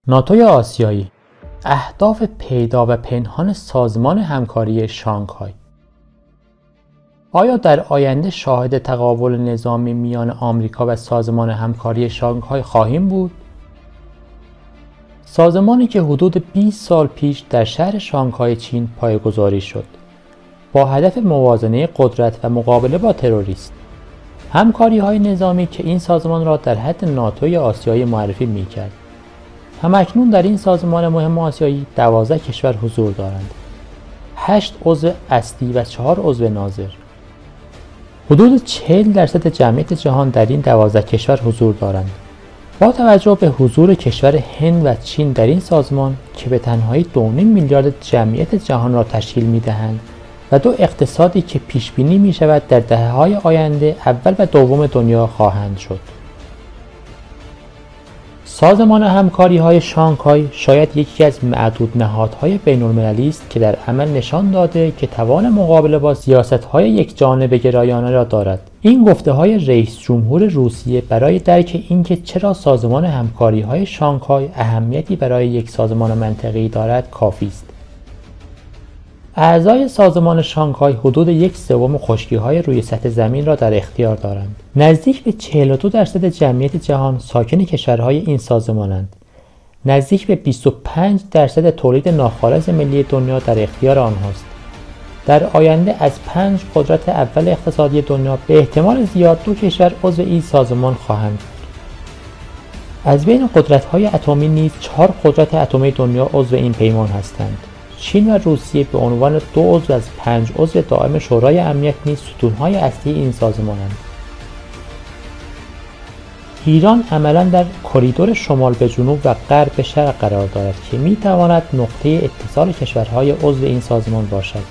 ناتوی آسیایی، اهداف پیدا و پنهان سازمان همکاری شانگهای. آیا در آینده شاهد تقابل نظامی میان آمریکا و سازمان همکاری شانگهای خواهیم بود؟ سازمانی که حدود 20 سال پیش در شهر شانگهای چین پایه‌گذاری شد با هدف موازنه قدرت و مقابله با تروریسم. همکاری‌های نظامی که این سازمان را در حد ناتوی آسیایی معرفی می‌کرد. همکنون در این سازمان مهم آسیایی 12 کشور حضور دارند، 8 عضو اصلی و 4 عضو ناظر. حدود 40% جمعیت جهان در این 12 کشور حضور دارند. با توجه به حضور کشور هند و چین در این سازمان که به تنهایی 2.5 میلیارد جمعیت جهان را تشکیل می‌دهند و دو اقتصادی که پیش بینی می‌شود در دهه‌های آینده اول و دوم دنیا خواهند شد. سازمان همکاری‌های شانگهای شاید یکی از معدود نهادهای بین‌المللی است که در عمل نشان داده که توان مقابله با سیاست‌های یکجانبه گرایانه را دارد. این گفته‌های رئیس جمهور روسیه برای درک اینکه چرا سازمان همکاری‌های شانگهای اهمیتی برای یک سازمان منطقه‌ای دارد کافی است. اعضای سازمان شانگهای حدود 1/3 خشکی‌های روی سطح زمین را در اختیار دارند. نزدیک به 42% جمعیت جهان ساکن کشورهای این سازمانند. نزدیک به 25% تولید ناخالص ملی دنیا در اختیار آنهاست. در آینده از 5 قدرت اول اقتصادی دنیا به احتمال زیاد 2 کشور عضو این سازمان خواهند بود. از بین قدرت‌های اتمی نیز 4 قدرت اتمی دنیا عضو این پیمان هستند. چین و روسیه به عنوان 2 عضو از 5 عضو دائم شورای امنیت نیز ستون‌های اصلی این سازمانند. ایران عملاً در کریدور شمال به جنوب و غرب به شرق قرار دارد که می‌تواند نقطه اتصال کشورهای عضو این سازمان باشد.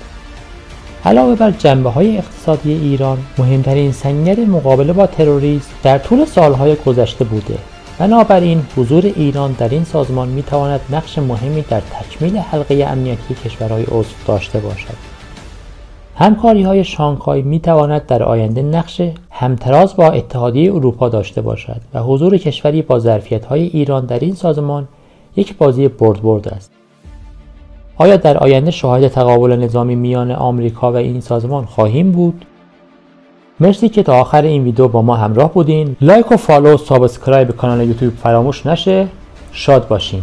علاوه بر جنبه‌های اقتصادی ایران، مهمترین سنگر مقابله با تروریسم در طول سال‌های گذشته بوده. بنابراین حضور ایران در این سازمان می‌تواند نقش مهمی در تکمیل حلقه امنیتی کشورهای عضو داشته باشد. همکاری‌های شانگهای می‌تواند در آینده نقش همتراز با اتحادیه اروپا داشته باشد و حضور کشوری با ظرفیت‌های ایران در این سازمان یک بازی برد است. آیا در آینده شاهد تقابل نظامی میان آمریکا و این سازمان خواهیم بود؟ مرسی که تا آخر این ویدیو با ما همراه بودین. لایک و فالو و سابسکرایب کانال یوتیوب فراموش نشه. شاد باشین.